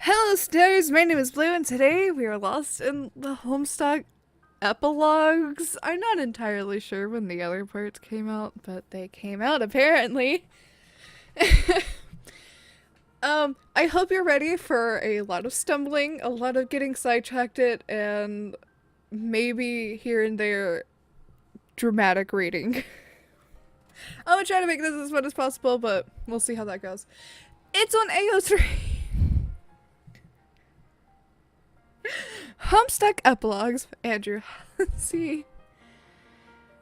Hello, stars. My name is Blue, and today we are lost in the Homestuck Epilogues. I'm not entirely sure when the other parts came out, but they came out apparently. I hope you're ready for a lot of stumbling, a lot of getting sidetracked, and maybe here and there dramatic reading. I'm gonna try to make this as fun as possible, but we'll see how that goes. It's on AO3. Homestuck Epilogues, Andrew Hussey.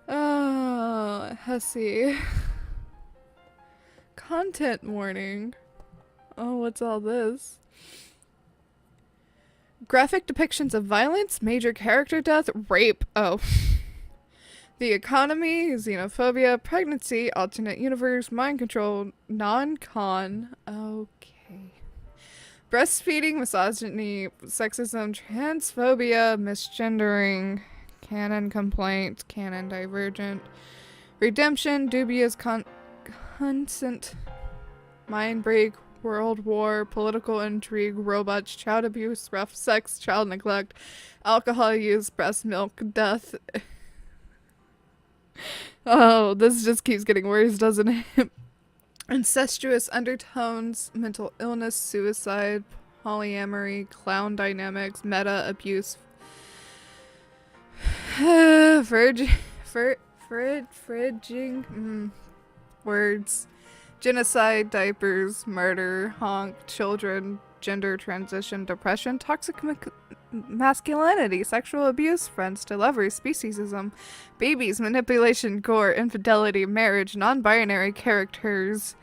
Oh, Hussey. Content warning. Oh, what's all this? Graphic depictions of violence, major character death, rape. Oh. The economy, xenophobia, pregnancy, alternate universe, mind control, non-con. Okay. Breastfeeding, misogyny, sexism, transphobia, misgendering, canon complaint, canon divergent, redemption, dubious consent, mind break, world war, political intrigue, robots, child abuse, rough sex, child neglect, alcohol use, breast milk, death. Oh, this just keeps getting worse, doesn't it? Incestuous undertones, mental illness, suicide, polyamory, clown dynamics, meta abuse, fridging, words, genocide, diapers, murder, honk, children, gender transition, depression, toxic masculinity, sexual abuse, friends to lovers, speciesism, babies, manipulation, gore, infidelity, marriage, non-binary characters,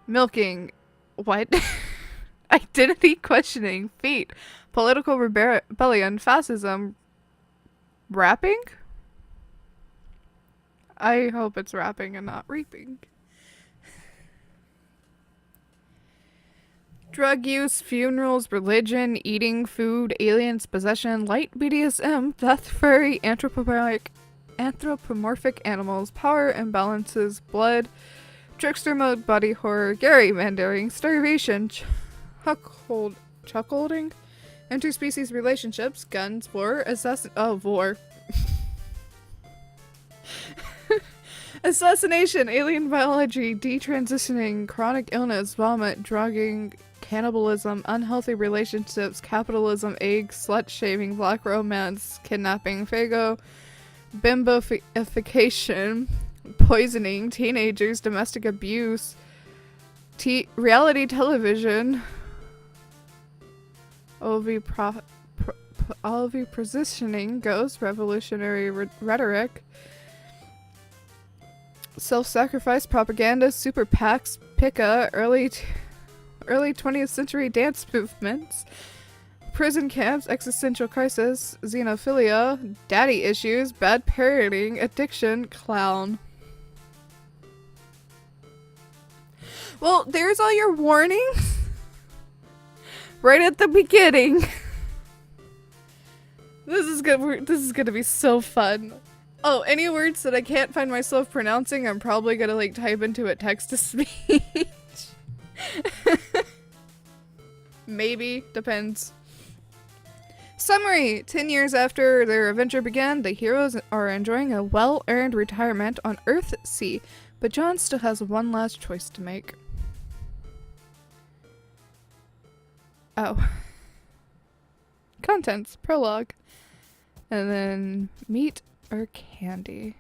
milking, what? Identity questioning, fate, political rebellion, fascism, rapping? I hope it's rapping and not reaping. Drug use, funerals, religion, eating food, aliens, possession, light BDSM, death, furry, anthropomorphic animals, power imbalances, blood, trickster mode, body horror, gerrymandering, starvation, chuckholding, interspecies relationships, guns, war, war. Assassination, alien biology, detransitioning, chronic illness, vomit, drugging, cannibalism, unhealthy relationships, capitalism, eggs, slut shaming, black romance, kidnapping, fago, bimboification, poisoning, teenagers, domestic abuse, reality television, OV positioning, ghost, revolutionary rhetoric, self-sacrifice, propaganda, super PACs, PICA, early 20th century dance movements, prison camps, existential crisis, xenophilia, daddy issues, bad parenting, addiction, clown. Well, there's all your warnings right at the beginning. This is gonna be so fun. Oh, any words that I can't find myself pronouncing, I'm probably gonna like type into a text-to-speech. Maybe, depends. Summary! 10 years after their adventure began, the heroes are enjoying a well-earned retirement on Earthsea, but John still has one last choice to make. Oh. Contents, prologue. And then meat or candy.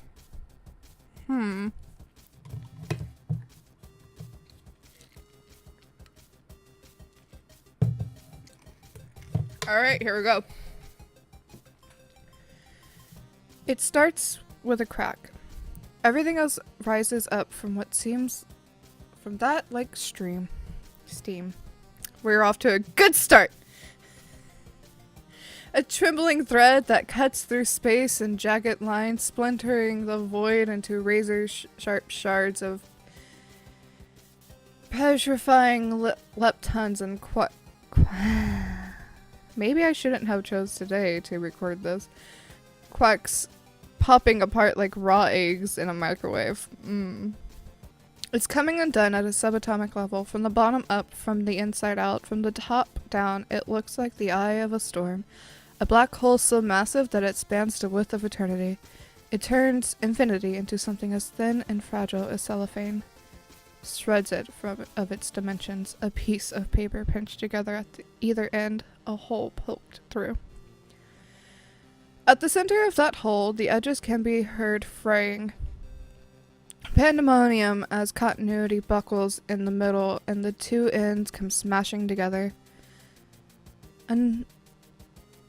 Alright, here we go. It starts with a crack. Everything else rises up from what seems from that like steam. We're off to a good start. A trembling thread that cuts through space and jagged lines, splintering the void into razor-sharp shards of petrifying leptons and maybe I shouldn't have chose today to record this. Quacks popping apart like raw eggs in a microwave. It's coming undone at a subatomic level, from the bottom up, from the inside out, from the top down. It looks like the eye of a storm, a black hole so massive that it spans the width of eternity. It turns infinity into something as thin and fragile as cellophane, shreds it of its dimensions, a piece of paper pinched together at either end, a hole poked through. At the center of that hole, the edges can be heard fraying. Pandemonium as continuity buckles in the middle and the two ends come smashing together. And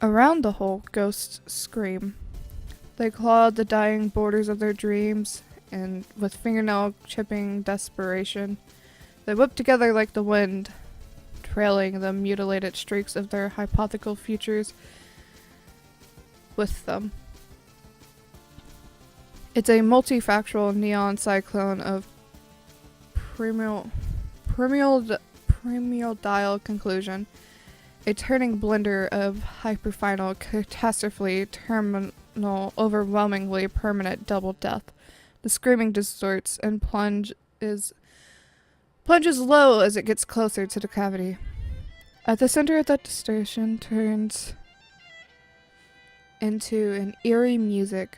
around the hole, ghosts scream. They clawed the dying borders of their dreams, and with fingernail chipping desperation, they whipped together like the wind, trailing the mutilated streaks of their hypothetical futures with them. It's a multifactorial neon cyclone of primordial conclusion, a turning blender of hyperfinal catastrophe, terminal, overwhelmingly permanent double death. The screaming distorts and plunges low as it gets closer to the cavity. At the center of that distortion turns into an eerie music.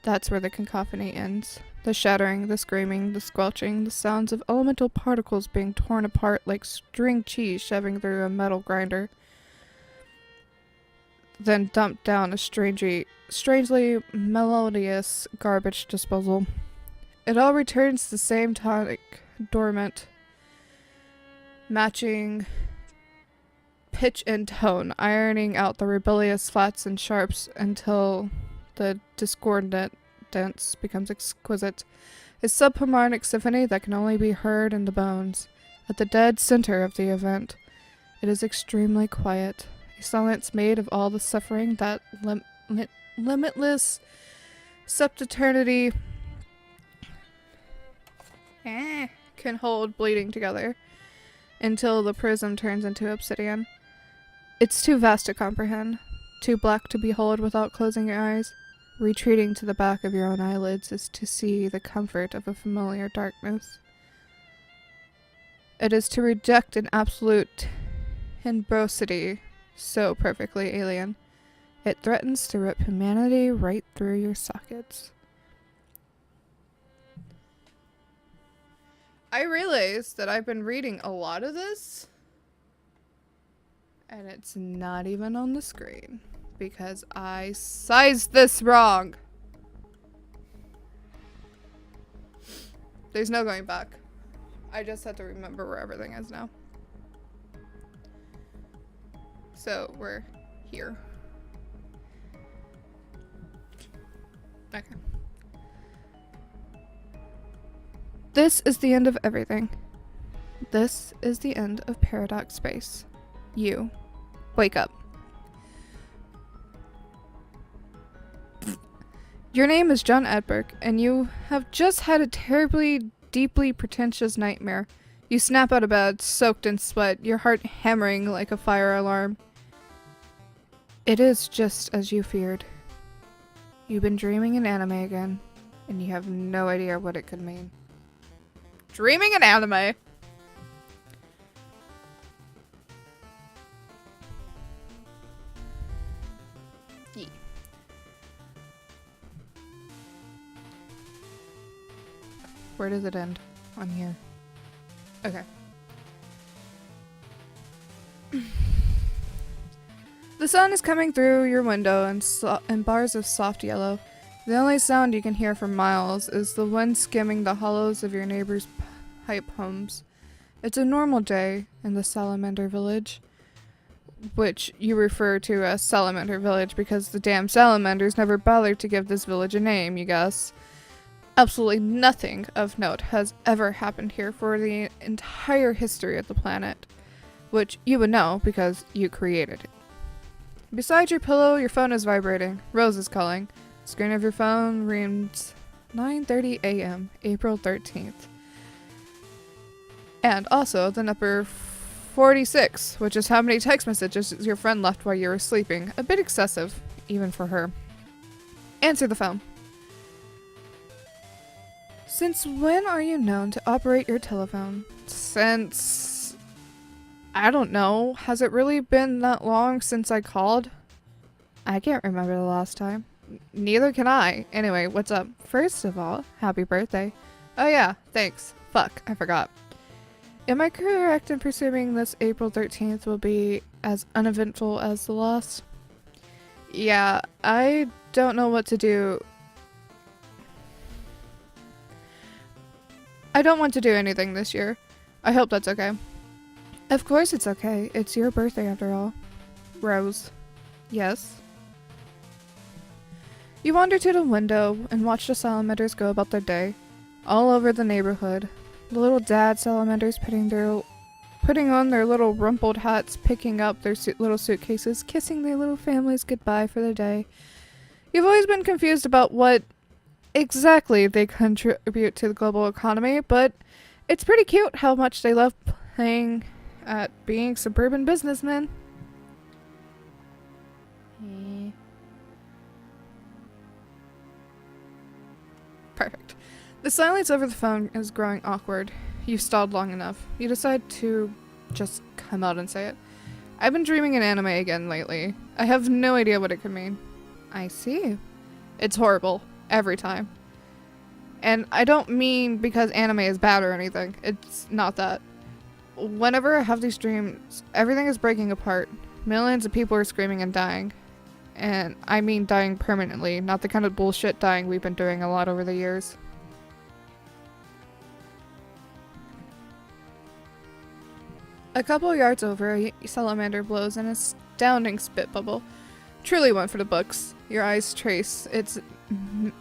That's where the cacophony ends. The shattering, the screaming, the squelching, the sounds of elemental particles being torn apart like string cheese shoving through a metal grinder, then dumped down a strangely melodious garbage disposal. It all returns the same tonic dormant, matching pitch and tone, ironing out the rebellious flats and sharps until the discordant dance becomes exquisite. A subharmonic symphony that can only be heard in the bones. At the dead center of the event, it is extremely quiet. A silence made of all the suffering that limitless subeternity can hold bleeding together until the prism turns into obsidian. It's too vast to comprehend, too black to behold without closing your eyes. Retreating to the back of your own eyelids is to see the comfort of a familiar darkness. It is to reject an absolute tenebosity so perfectly alien. It threatens to rip humanity right through your sockets. I realized that I've been reading a lot of this, and it's not even on the screen. Because I sized this wrong. There's no going back. I just have to remember where everything is now. So we're here. Okay. This is the end of everything. This is the end of Paradox Space. You. Wake up. Your name is John Edberg, and you have just had a terribly, deeply pretentious nightmare. You snap out of bed, soaked in sweat, your heart hammering like a fire alarm. It is just as you feared. You've been dreaming in anime again, and you have no idea what it could mean. Dreaming in anime? Where does it end? On here. Okay. The sun is coming through your window in bars of soft yellow. The only sound you can hear for miles is the wind skimming the hollows of your neighbor's pipe homes. It's a normal day in the Salamander Village, which you refer to as Salamander Village because the damn salamanders never bothered to give this village a name, you guess. Absolutely nothing of note has ever happened here for the entire history of the planet, which you would know because you created it. Beside your pillow, your phone is vibrating. Rose is calling. The screen of your phone reads 9:30 a.m., April 13th. And also the number 46, which is how many text messages your friend left while you were sleeping. A bit excessive, even for her. Answer the phone. Since when are you known to operate your telephone? Since... I don't know. Has it really been that long since I called? I can't remember the last time. Neither can I. Anyway, what's up? First of all, happy birthday. Oh yeah, thanks. Fuck, I forgot. Am I correct in presuming this April 13th will be as uneventful as the last? Yeah, I don't know what to do. I don't want to do anything this year. I hope that's okay. Of course it's okay. It's your birthday after all. Rose. Yes? You wandered to the window and watched the salamanders go about their day. All over the neighborhood. The little dad salamanders putting on their little rumpled hats, picking up their little suitcases, kissing their little families goodbye for the day. You've always been confused about what exactly they contribute to the global economy, but it's pretty cute how much they love playing at being suburban businessmen. Perfect. The silence over the phone is growing awkward. You've stalled long enough. You decide to just come out and say it. I've been dreaming in anime again lately. I have no idea what it could mean. I see. It's horrible. Every time. And I don't mean because anime is bad or anything. It's not that. Whenever I have these dreams, everything is breaking apart. Millions of people are screaming and dying. And I mean dying permanently, not the kind of bullshit dying we've been doing a lot over the years. A couple yards over, a salamander blows an astounding spit bubble. Truly one for the books. Your eyes trace its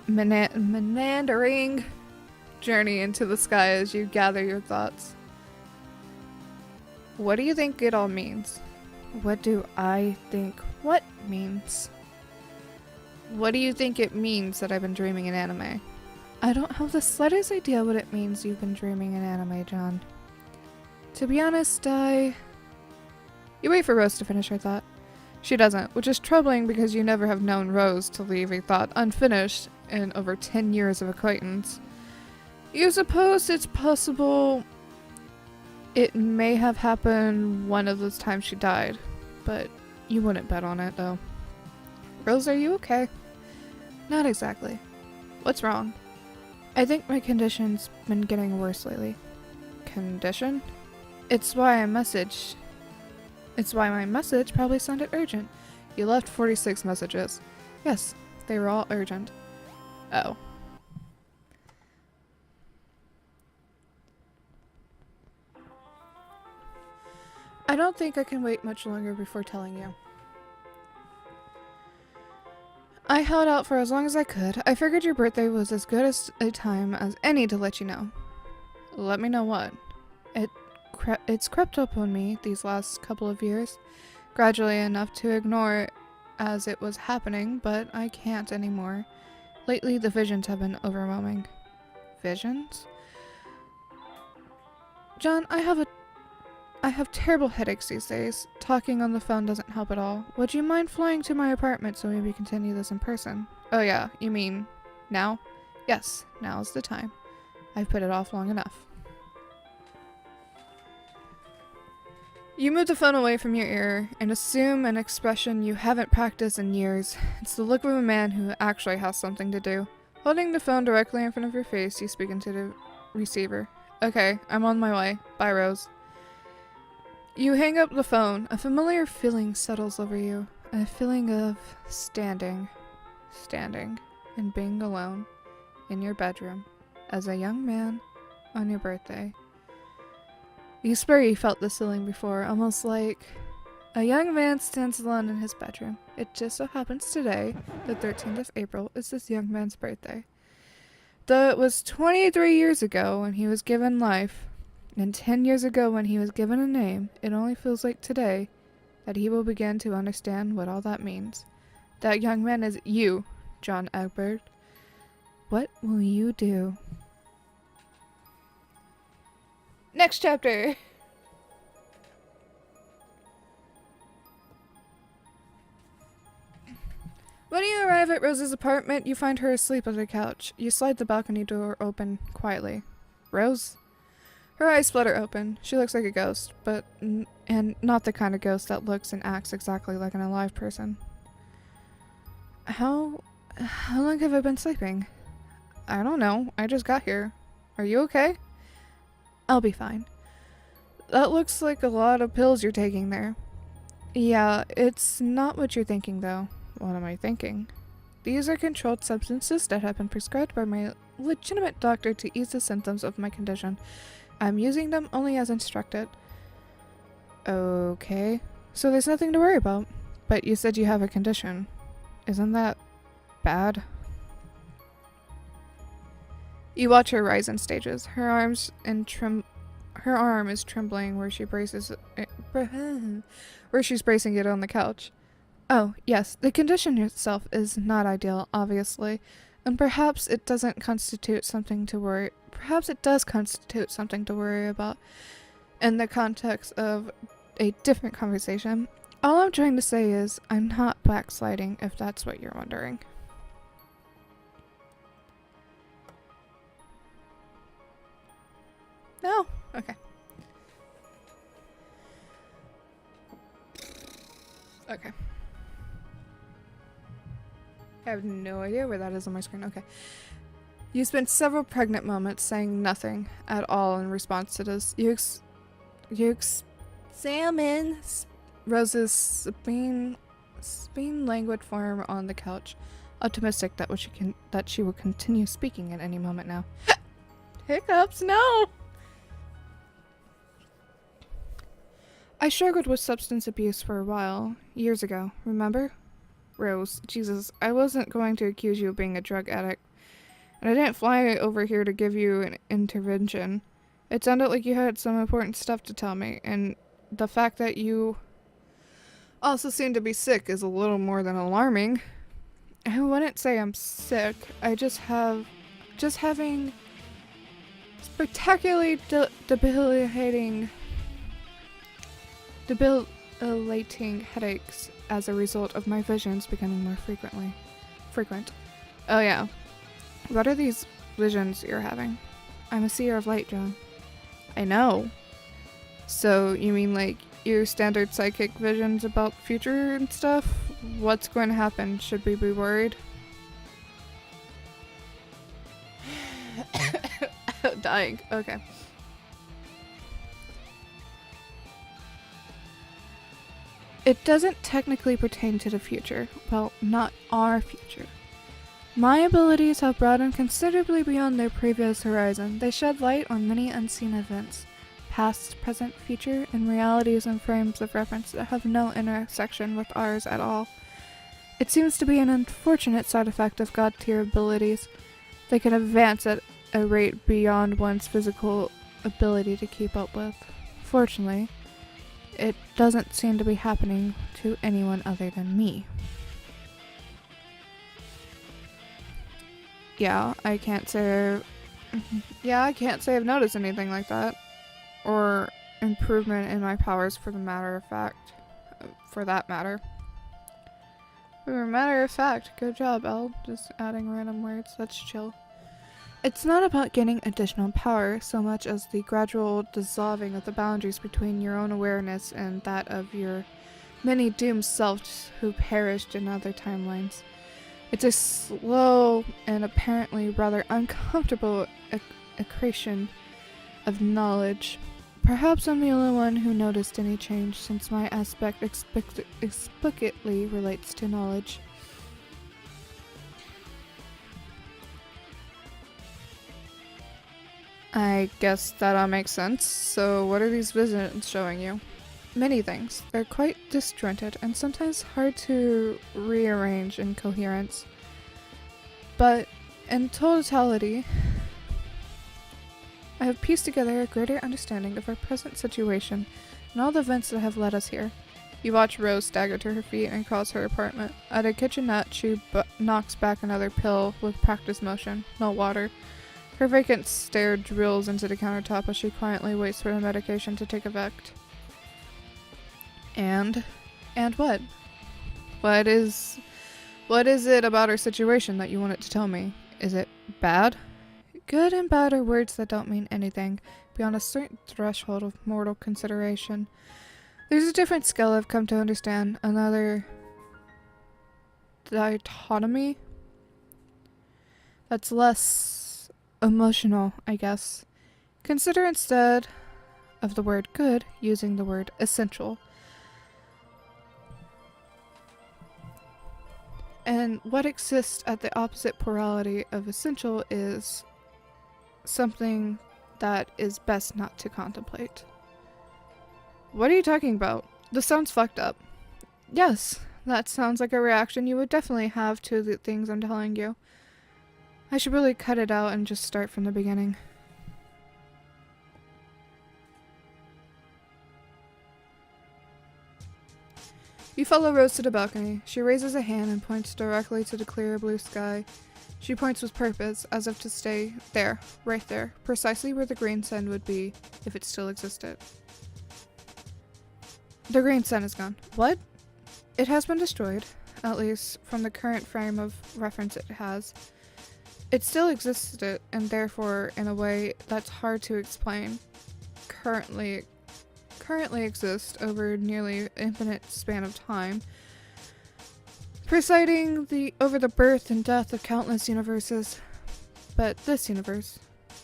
meandering journey into the sky as you gather your thoughts. What do you think it all means? What do I think what means? What do you think it means that I've been dreaming in anime? I don't have the slightest idea what it means you've been dreaming in anime, John. To be honest, You wait for Rose to finish her thought. She doesn't, which is troubling because you never have known Rose to leave a thought unfinished in over 10 years of acquaintance. You suppose it's possible it may have happened one of those times she died, but you wouldn't bet on it, though. Rose, are you okay? Not exactly. What's wrong? I think my condition's been getting worse lately. Condition? It's why my message probably sounded urgent. You left 46 messages. Yes, they were all urgent. Oh. I don't think I can wait much longer before telling you. I held out for as long as I could. I figured your birthday was as good as a time as any to let you know. Let me know what? It's crept up on me these last couple of years, gradually enough to ignore it as it was happening, but I can't anymore. Lately, the visions have been overwhelming. Visions? John, I have terrible headaches these days. Talking on the phone doesn't help at all. Would you mind flying to my apartment so maybe continue this in person? Oh yeah, you mean now? Yes, now's the time. I've put it off long enough. You move the phone away from your ear and assume an expression you haven't practiced in years. It's the look of a man who actually has something to do. Holding the phone directly in front of your face, you speak into the receiver. Okay, I'm on my way. Bye, Rose. You hang up the phone. A familiar feeling settles over you. A feeling of standing, and being alone in your bedroom as a young man on your birthday. You swear you felt this feeling before, almost like a young man stands alone in his bedroom. It just so happens today, the 13th of April, is this young man's birthday. Though it was 23 years ago when he was given life, and 10 years ago when he was given a name, it only feels like today that he will begin to understand what all that means. That young man is you, John Egbert. What will you do? Next chapter! When you arrive at Rose's apartment, you find her asleep on the couch. You slide the balcony door open quietly. Rose? Her eyes flutter open. She looks like a ghost, and not the kind of ghost that looks and acts exactly like an alive person. How long have I been sleeping? I don't know. I just got here. Are you okay? I'll be fine. That looks like a lot of pills you're taking there. Yeah, it's not what you're thinking though. What am I thinking? These are controlled substances that have been prescribed by my legitimate doctor to ease the symptoms of my condition. I'm using them only as instructed. Okay. So there's nothing to worry about. But you said you have a condition. Isn't that bad? You watch her rise in stages. Her arm is trembling where she's bracing it on the couch. Oh, yes, the condition itself is not ideal, obviously, and perhaps it does constitute something to worry about in the context of a different conversation. All I'm trying to say is, I'm not backsliding, if that's what you're wondering. No? Okay. Okay. I have no idea where that is on my screen. Okay. You spent several pregnant moments saying nothing at all in response to this. You examine Rose's spine languid form on the couch, optimistic that she will continue speaking at any moment now. Hiccups, no! I struggled with substance abuse for a while, years ago, remember? Rose, Jesus, I wasn't going to accuse you of being a drug addict. And I didn't fly over here to give you an intervention. It sounded like you had some important stuff to tell me, and the fact that you also seem to be sick is a little more than alarming. I wouldn't say I'm sick. I just having spectacularly debilitating headaches as a result of my visions becoming more frequent. Oh yeah. What are these visions you're having? I'm a seer of light, John. I know. So you mean like your standard psychic visions about future and stuff? What's going to happen? Should we be worried? Dying. Okay. It doesn't technically pertain to the future. Well, not our future. My abilities have broadened considerably beyond their previous horizon. They shed light on many unseen events, past, present, future, and realities and frames of reference that have no intersection with ours at all. It seems to be an unfortunate side effect of God-tier abilities. They can advance at a rate beyond one's physical ability to keep up with. Fortunately, it doesn't seem to be happening to anyone other than me. I can't say I've noticed anything like that. Or improvement in my powers for that matter. For a matter of fact, good job, Elle. Just adding random words, that's chill. It's not about gaining additional power so much as the gradual dissolving of the boundaries between your own awareness and that of your many doomed selves who perished in other timelines. It's a slow and apparently rather uncomfortable accretion of knowledge. Perhaps I'm the only one who noticed any change, since my aspect explicitly relates to knowledge. I guess that all makes sense. So what are these visions showing you? Many things. They're quite disjointed and sometimes hard to rearrange in coherence. But in totality, I have pieced together a greater understanding of our present situation and all the events that have led us here. You watch Rose stagger to her feet and cross her apartment. At a kitchenette, she knocks back another pill with practiced motion, no water. Her vacant stare drills into the countertop as she quietly waits for the medication to take effect. And what? What is it about our situation that you wanted to tell me? Is it bad? Good and bad are words that don't mean anything beyond a certain threshold of mortal consideration. There's a different skill I've come to understand, another dichotomy that's less emotional, I guess. Consider instead of the word good, using the word essential. And what exists at the opposite polarity of essential is something that is best not to contemplate. What are you talking about? This sounds fucked up. Yes, that sounds like a reaction you would definitely have to the things I'm telling you. I should really cut it out and just start from the beginning. You follow Rose to the balcony. She raises a hand and points directly to the clear blue sky. She points with purpose, as if to stay there, right there, precisely where the green sun would be if it still existed. The green sun is gone. What? It has been destroyed, at least from the current frame of reference it has. It still existed, and therefore, in a way that's hard to explain, currently exist over nearly infinite span of time, presiding over the birth and death of countless universes. But this universe,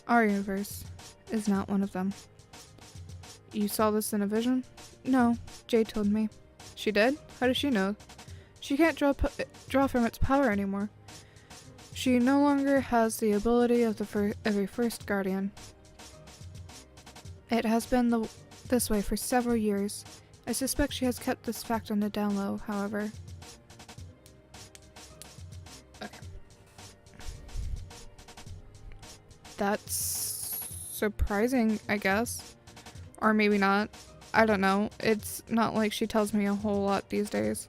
our universe, is not one of them. You saw this in a vision? No, Jade told me. She did? How does she know? She can't draw from its power anymore. She no longer has the ability of a first guardian. It has been this way for several years. I suspect she has kept this fact on the down low, however. Okay. That's surprising, I guess. Or maybe not. I don't know. It's not like she tells me a whole lot these days.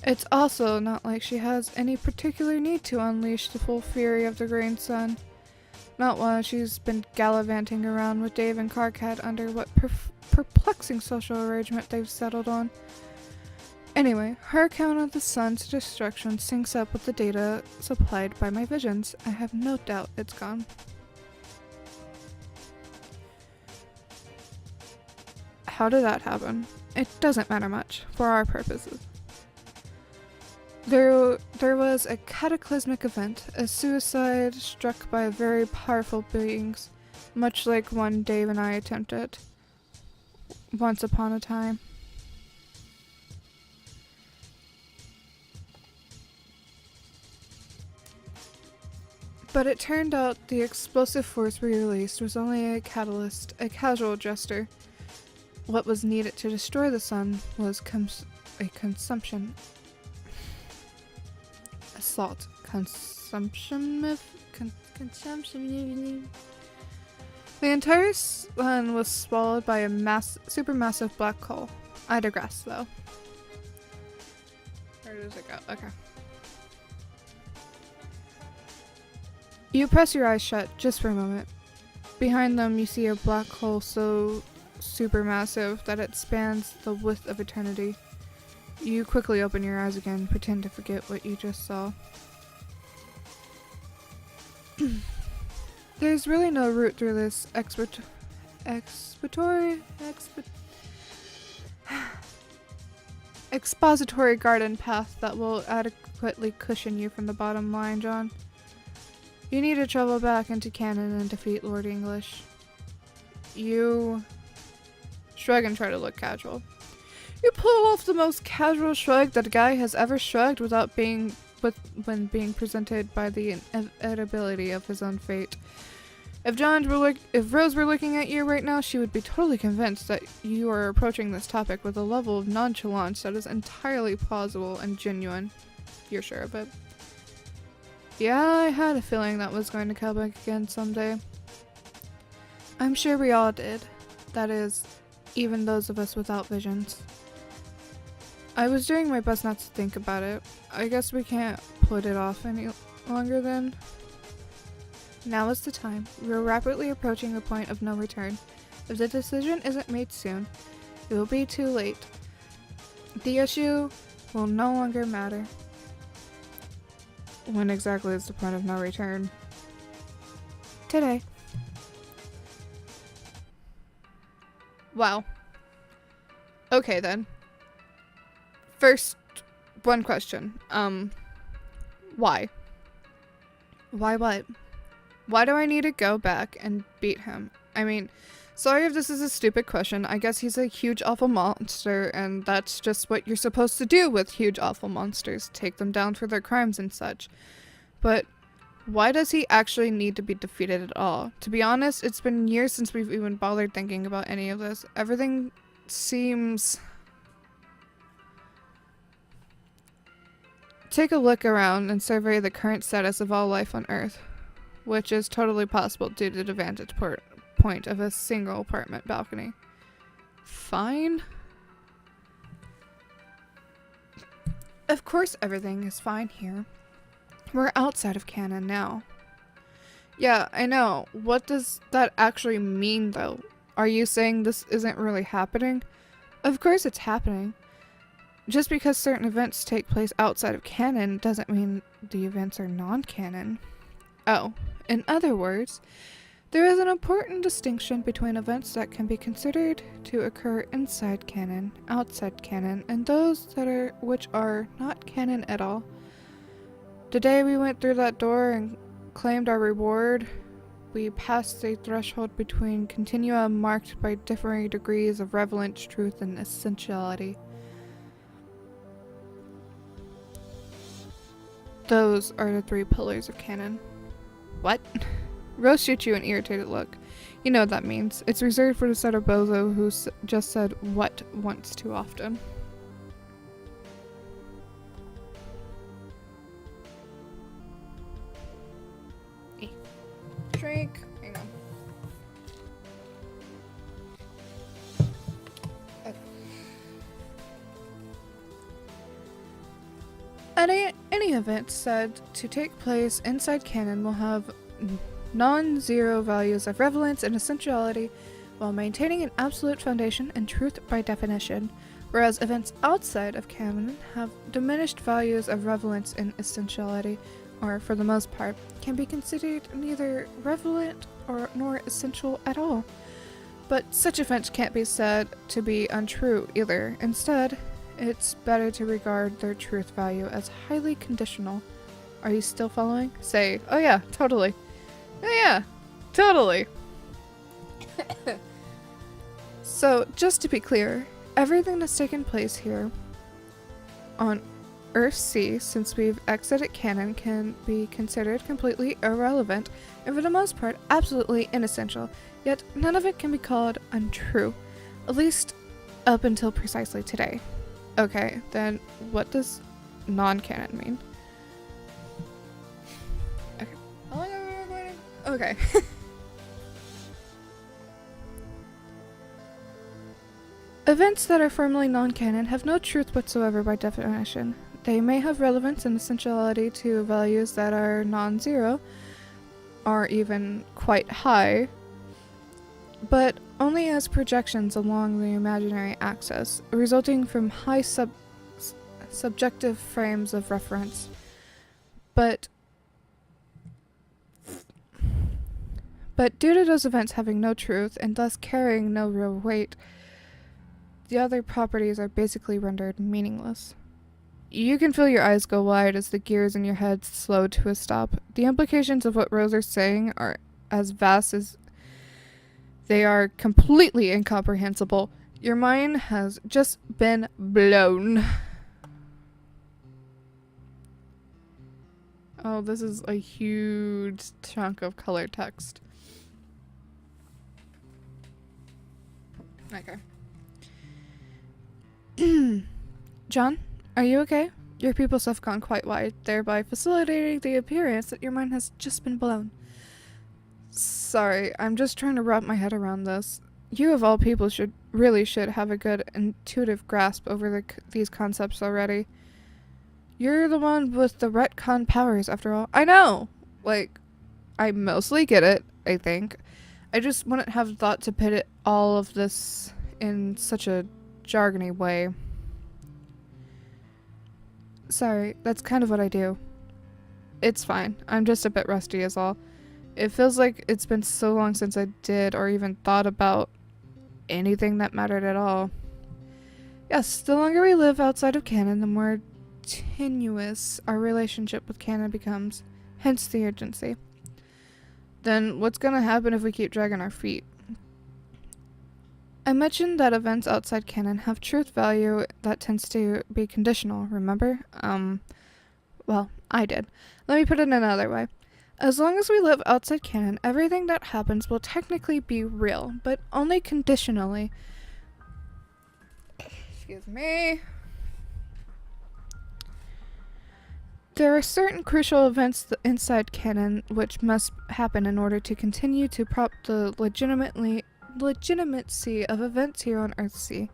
It's also not like she has any particular need to unleash the full fury of the green sun. Not while she's been gallivanting around with Dave and Carcat under what perplexing social arrangement they've settled on. Anyway, her account of the sun's destruction syncs up with the data supplied by my visions. I have no doubt it's gone. How did that happen? It doesn't matter much, for our purposes. There was a cataclysmic event, a suicide struck by very powerful beings, much like one Dave and I attempted once upon a time. But it turned out the explosive force we released was only a catalyst, a casual gesture. What was needed to destroy the sun was a consumption. Assault. Consumption. The entire sun was swallowed by a supermassive black hole. I digress, though. Where does it go? Okay. You press your eyes shut just for a moment. Behind them, you see a black hole so supermassive that it spans the width of eternity. You quickly open your eyes again, pretend to forget what you just saw. There's really no route through this expository garden path that will adequately cushion you from the bottom line, John. You need to travel back into canon and defeat Lord English. You shrug and try to look casual. You pull off the most casual shrug that a guy has ever shrugged when being presented by the inevitability of his own fate. If Rose were looking at you right now, she would be totally convinced that you are approaching this topic with a level of nonchalance that is entirely plausible and genuine. You're sure of it? Yeah, I had a feeling that was going to come back again someday. I'm sure we all did. That is, even those of us without visions. I was doing my best not to think about it. I guess we can't put it off any longer then. Now is the time. We're rapidly approaching the point of no return. If the decision isn't made soon, it will be too late. The issue will no longer matter. When exactly is the point of no return? Today. Wow. Okay then. First, one question. Why? Why what? Why do I need to go back and beat him? I mean, sorry if this is a stupid question. I guess he's a huge awful monster, and that's just what you're supposed to do with huge awful monsters. Take them down for their crimes and such. But why does he actually need to be defeated at all? To be honest, it's been years since we've even bothered thinking about any of this. Everything seems... Take a look around and survey the current status of all life on Earth, which is totally possible due to the vantage point of a single apartment balcony. Fine. Of course everything is fine here. We're outside of canon now. Yeah, I know. What does that actually mean, though? Are you saying this isn't really happening? Of course it's happening. Just because certain events take place outside of canon doesn't mean the events are non-canon. Oh, in other words, there is an important distinction between events that can be considered to occur inside canon, outside canon, and those which are not canon at all. The day we went through that door and claimed our reward, we passed a threshold between continua marked by differing degrees of relevant truth and essentiality. Those are the 3 pillars of canon. What? Rose shoots you an irritated look. You know what that means. It's reserved for the set of bozo who just said what once too often. Drink. Hang on. Okay. Any event said to take place inside canon will have non-zero values of relevance and essentiality while maintaining an absolute foundation and truth by definition, whereas events outside of canon have diminished values of relevance and essentiality, or for the most part, can be considered neither relevant nor essential at all. But such events can't be said to be untrue either. Instead, it's better to regard their truth value as highly conditional. Are you still following? Say, oh yeah, totally. Oh yeah, totally. So, just to be clear, everything that's taken place here on Earth-C since we've exited canon can be considered completely irrelevant and for the most part absolutely inessential, yet none of it can be called untrue, at least up until precisely today. Okay, then what does non-canon mean? Okay. How long are we recording? Okay. Events that are formally non-canon have no truth whatsoever by definition. They may have relevance and essentiality to values that are non-zero, or even quite high, but only as projections along the imaginary axis, resulting from high subjective frames of reference. But due to those events having no truth, and thus carrying no real weight, the other properties are basically rendered meaningless. You can feel your eyes go wide as the gears in your head slow to a stop. The implications of what Rose is saying are as vast as they are completely incomprehensible. Your mind has just been blown. Oh, this is a huge chunk of color text. Okay. John, are you okay? Your pupils have gone quite wide, thereby facilitating the appearance that your mind has just been blown. Sorry, I'm just trying to wrap my head around this. You of all people should have a good intuitive grasp over these concepts already. You're the one with the retcon powers, after all. I know! Like, I mostly get it, I think. I just wouldn't have thought to put all of this in such a jargony way. Sorry, that's kind of what I do. It's fine. I'm just a bit rusty is all. It feels like it's been so long since I did or even thought about anything that mattered at all. Yes, the longer we live outside of canon, the more tenuous our relationship with canon becomes. Hence the urgency. Then what's gonna happen if we keep dragging our feet? I mentioned that events outside canon have truth value that tends to be conditional, remember? Well, I did. Let me put it another way. As long as we live outside canon, everything that happens will technically be real, but only conditionally. Excuse me. There are certain crucial events inside canon which must happen in order to continue to prop the legitimacy of events here on Earthsea.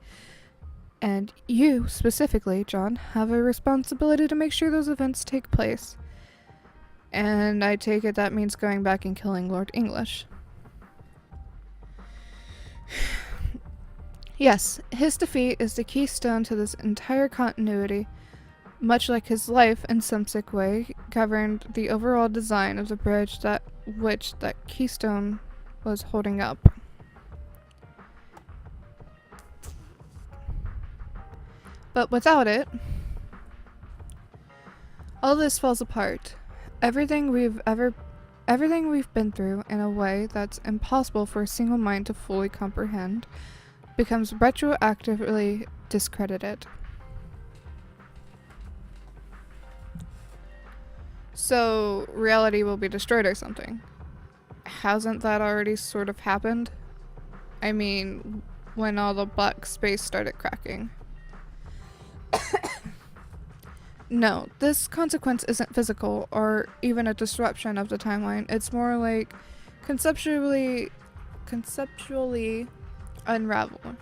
And you, specifically, John, have a responsibility to make sure those events take place. And I take it that means going back and killing Lord English. Yes, his defeat is the keystone to this entire continuity, much like his life, in some sick way, governed the overall design of the bridge that keystone was holding up. But without it, all this falls apart. Everything we've been through in a way that's impossible for a single mind to fully comprehend becomes retroactively discredited. So, reality will be destroyed or something. Hasn't that already sort of happened? I mean, when all the black space started cracking. No, this consequence isn't physical or even a disruption of the timeline. It's more like conceptual unraveling.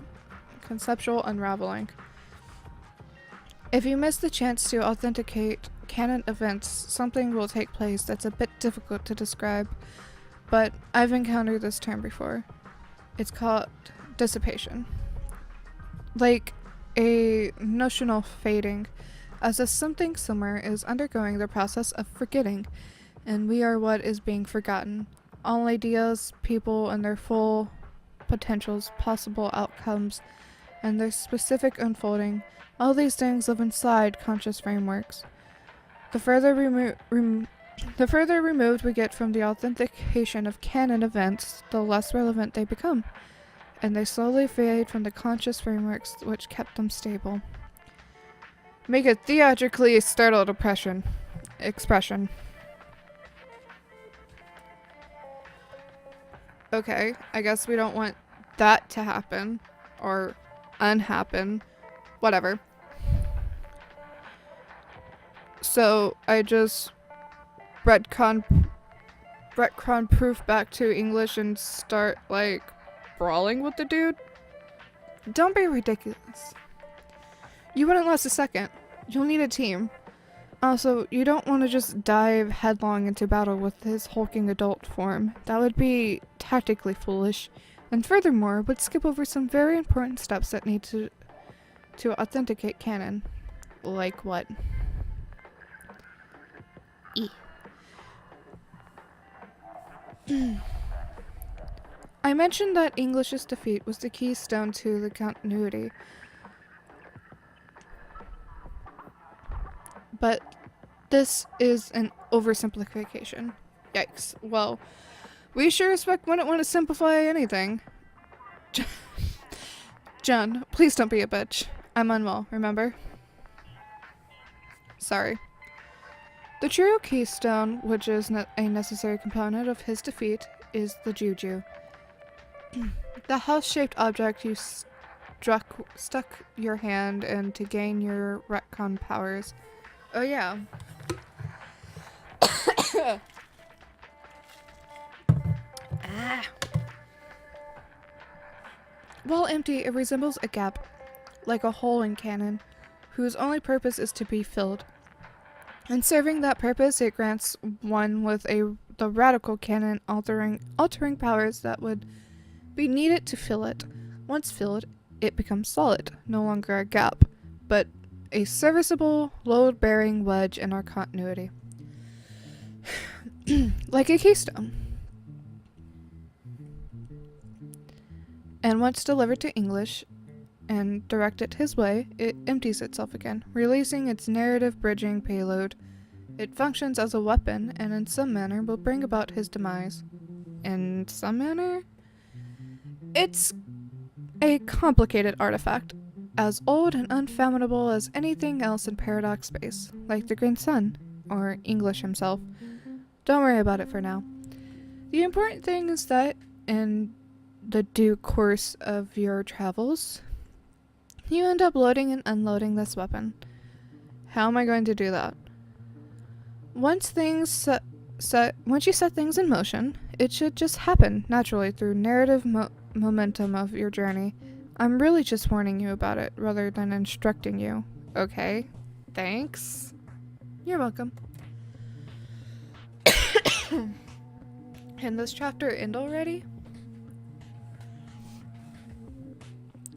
If you miss the chance to authenticate canon events, something will take place that's a bit difficult to describe, but I've encountered this term before. It's called dissipation. Like a notional fading, as if something somewhere is undergoing the process of forgetting, and we are what is being forgotten. All ideas, people, and their full potentials, possible outcomes, and their specific unfolding, all these things live inside conscious frameworks. The further removed we get from the authentication of canon events, the less relevant they become, and they slowly fade from the conscious frameworks which kept them stable. Make a theatrically startled expression. Okay, I guess we don't want that to happen, or unhappen, whatever. So I just retcon proof back to English and start, like, brawling with the dude? Don't be ridiculous. You wouldn't last a second. You'll need a team. Also, you don't want to just dive headlong into battle with his hulking adult form. That would be tactically foolish, and furthermore, would skip over some very important steps that need to authenticate canon. Like what? I mentioned that English's defeat was the keystone to the continuity. But this is an oversimplification. Yikes. Well, we sure as fuck wouldn't want to simplify anything. John, please don't be a bitch. I'm unwell, remember? Sorry. The true keystone, which is a necessary component of his defeat, is the juju. The house-shaped object you stuck your hand in to gain your retcon powers. Oh yeah. While empty, it resembles a gap, like a hole in canon, whose only purpose is to be filled. In serving that purpose, it grants one with the radical canon altering powers that would be needed to fill it. Once filled, it becomes solid, no longer a gap, but a serviceable, load-bearing wedge in our continuity. like a keystone. And once delivered to English and directed his way, it empties itself again, releasing its narrative bridging payload. It functions as a weapon and in some manner will bring about his demise. In some manner? It's a complicated artifact, as old and unfathomable as anything else in Paradox space, like the Green Sun, or English himself. Don't worry about it for now. The important thing is that, in the due course of your travels, you end up loading and unloading this weapon. How am I going to do that? Once you set things in motion, it should just happen naturally through narrative momentum of your journey. I'm really just warning you about it rather than instructing you. Okay, thanks. You're welcome. Can this chapter end already?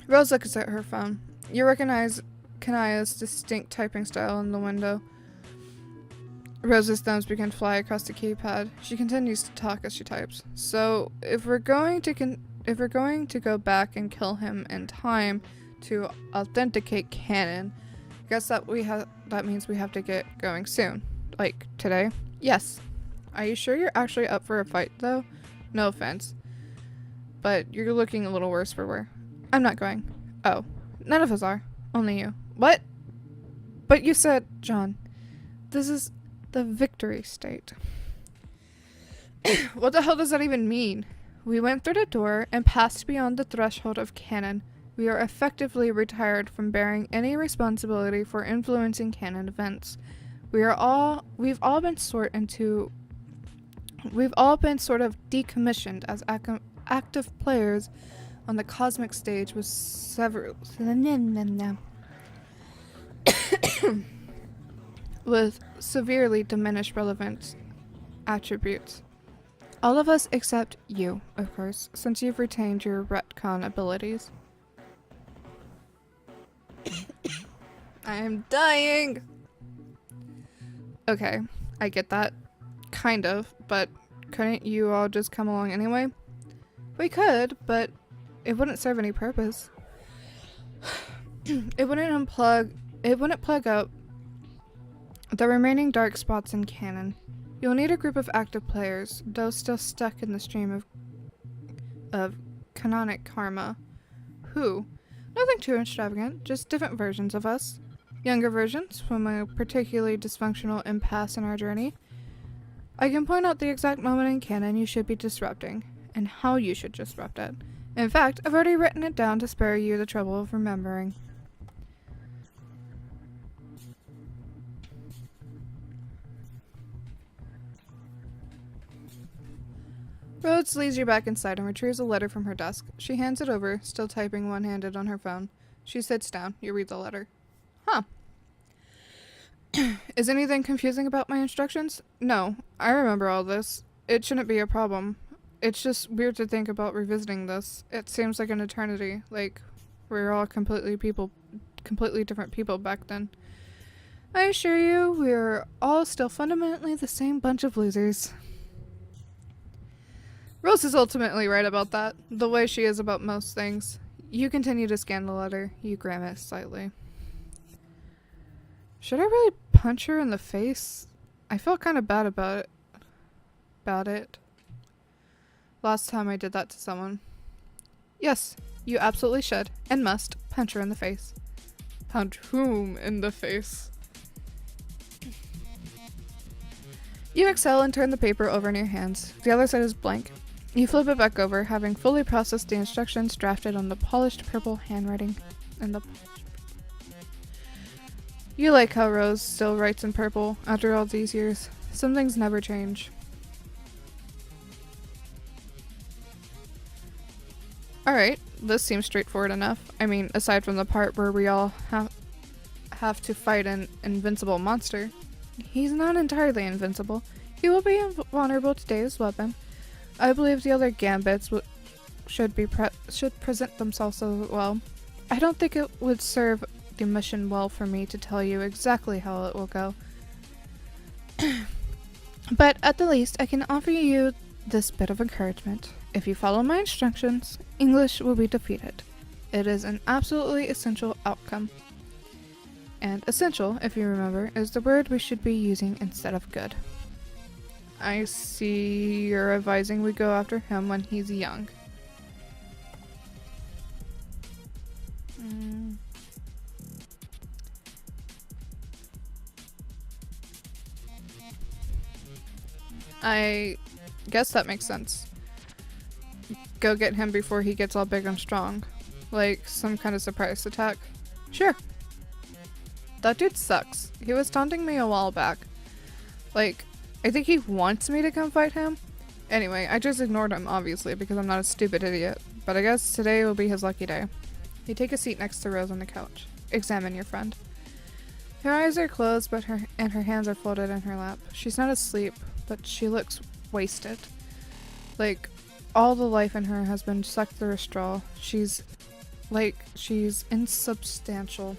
Rose looks at her phone. You recognize Kanaya's distinct typing style in the window. Rose's thumbs begin to fly across the keypad. She continues to talk as she types. So, if we're going to go back and kill him in time to authenticate canon, I guess that means we have to get going soon. Like today? Yes. Are you sure you're actually up for a fight though? No offense, but you're looking a little worse for wear. I'm not going. Oh, none of us are. Only you. What? But you said, John, this is the victory state. What the hell does that even mean? We went through the door and passed beyond the threshold of canon. We are effectively retired from bearing any responsibility for influencing canon events. We've all been sort of decommissioned as active players on the cosmic stage with with severely diminished relevance attributes. All of us except you, of course, since you've retained your retcon abilities. I am dying! Okay, I get that. Kind of, but couldn't you all just come along anyway? We could, but it wouldn't serve any purpose. It wouldn't plug up the remaining dark spots in canon. You'll need a group of active players, those still stuck in the stream of canonic karma. Who? Nothing too extravagant, just different versions of us. Younger versions from a particularly dysfunctional impasse in our journey. I can point out the exact moment in canon you should be disrupting, and how you should disrupt it. In fact, I've already written it down to spare you the trouble of remembering. Rhodes leads you back inside and retrieves a letter from her desk. She hands it over, still typing one-handed on her phone. She sits down. You read the letter. Huh. Is anything confusing about my instructions? No, I remember all this. It shouldn't be a problem. It's just weird to think about revisiting this. It seems like an eternity, like we were all completely different people back then. I assure you, we're all still fundamentally the same bunch of losers. Rose is ultimately right about that, the way she is about most things. You continue to scan the letter. You grimace slightly. Should I really punch her in the face? I felt kind of bad about it. Last time I did that to someone. Yes, you absolutely should, and must, punch her in the face. Punch whom in the face? You exhale and turn the paper over in your hands. The other side is blank. You flip it back over, having fully processed the instructions drafted on the polished purple handwriting. You like how Rose still writes in purple after all these years. Some things never change. Alright, this seems straightforward enough. I mean, aside from the part where we all have to fight an invincible monster. He's not entirely invincible. He will be invulnerable to Dave's weapon. I believe the other gambits should present themselves as well. I don't think it would serve the mission well for me to tell you exactly how it will go. But at the least, I can offer you this bit of encouragement. If you follow my instructions, English will be defeated. It is an absolutely essential outcome. And essential, if you remember, is the word we should be using instead of good. I see you're advising we go after him when he's young. I guess that makes sense. Go get him before he gets all big and strong. Like some kind of surprise attack. Sure. That dude sucks. He was taunting me a while back. Like, I think he wants me to come fight him. Anyway, I just ignored him, obviously, because I'm not a stupid idiot. But I guess today will be his lucky day. You take a seat next to Rose on the couch. Examine your friend. Her eyes are closed, but her hands are folded in her lap. She's not asleep, but she looks wasted. Like, all the life in her has been sucked through a straw. She's insubstantial.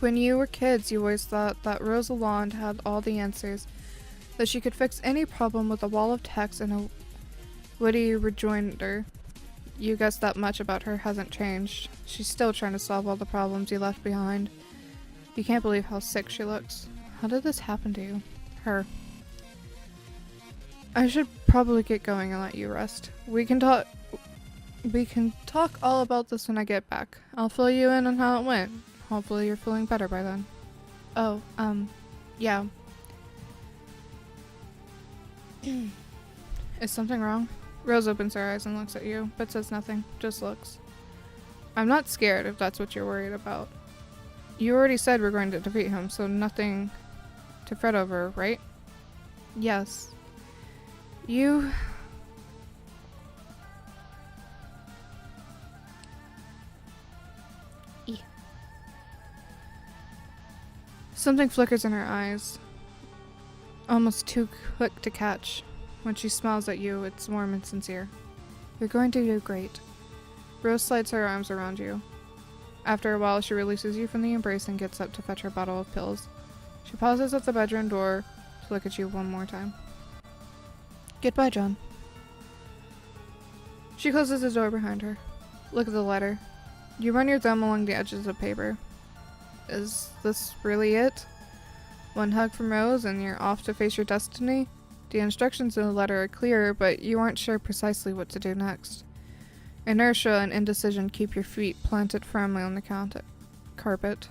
When you were kids, you always thought that Rose Lalonde had all the answers, that she could fix any problem with a wall of text and a witty rejoinder. You guess that much about her hasn't changed. She's still trying to solve all the problems you left behind. You can't believe how sick she looks. How did this happen to you? Her. I should probably get going and let you rest. We can talk all about this when I get back. I'll fill you in on how it went. Hopefully you're feeling better by then. Oh, yeah. Is something wrong? Rose opens her eyes and looks at you, but says nothing, just looks. I'm not scared if that's what you're worried about. You already said we're going to defeat him, so nothing to fret over, right? Yes. You... Something flickers in her eyes, almost too quick to catch. When she smiles at you, it's warm and sincere. You're going to do great. Rose slides her arms around you. After a while, she releases you from the embrace and gets up to fetch her bottle of pills. She pauses at the bedroom door to look at you one more time. Goodbye, John. She closes the door behind her. Look at the letter. You run your thumb along the edges of paper. Is this really it? One hug from Rose and you're off to face your destiny? The instructions in the letter are clear, but you aren't sure precisely what to do next. Inertia and indecision keep your feet planted firmly on the carpet.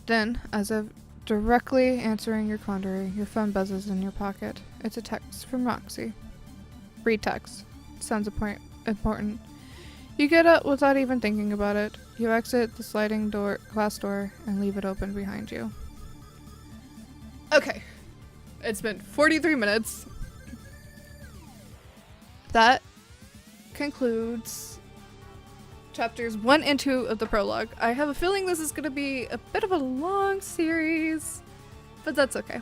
Then, as if directly answering your quandary, your phone buzzes in your pocket. It's a text from Roxy. Read text. Sounds important. You get up without even thinking about it. You exit the sliding glass door and leave it open behind you. Okay. It's been 43 minutes. That concludes chapters 1 and 2 of the prologue. I have a feeling this is going to be a bit of a long series, but that's okay.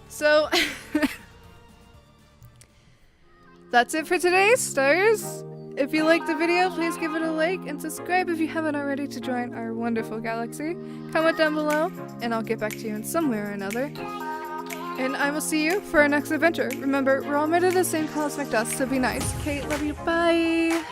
So, that's it for today, stars. If you liked the video, please give it a like and subscribe if you haven't already to join our wonderful galaxy. Comment down below, and I'll get back to you in some way or another. And I will see you for our next adventure. Remember, we're all made of the same cosmic dust, so be nice. Okay, love you, bye!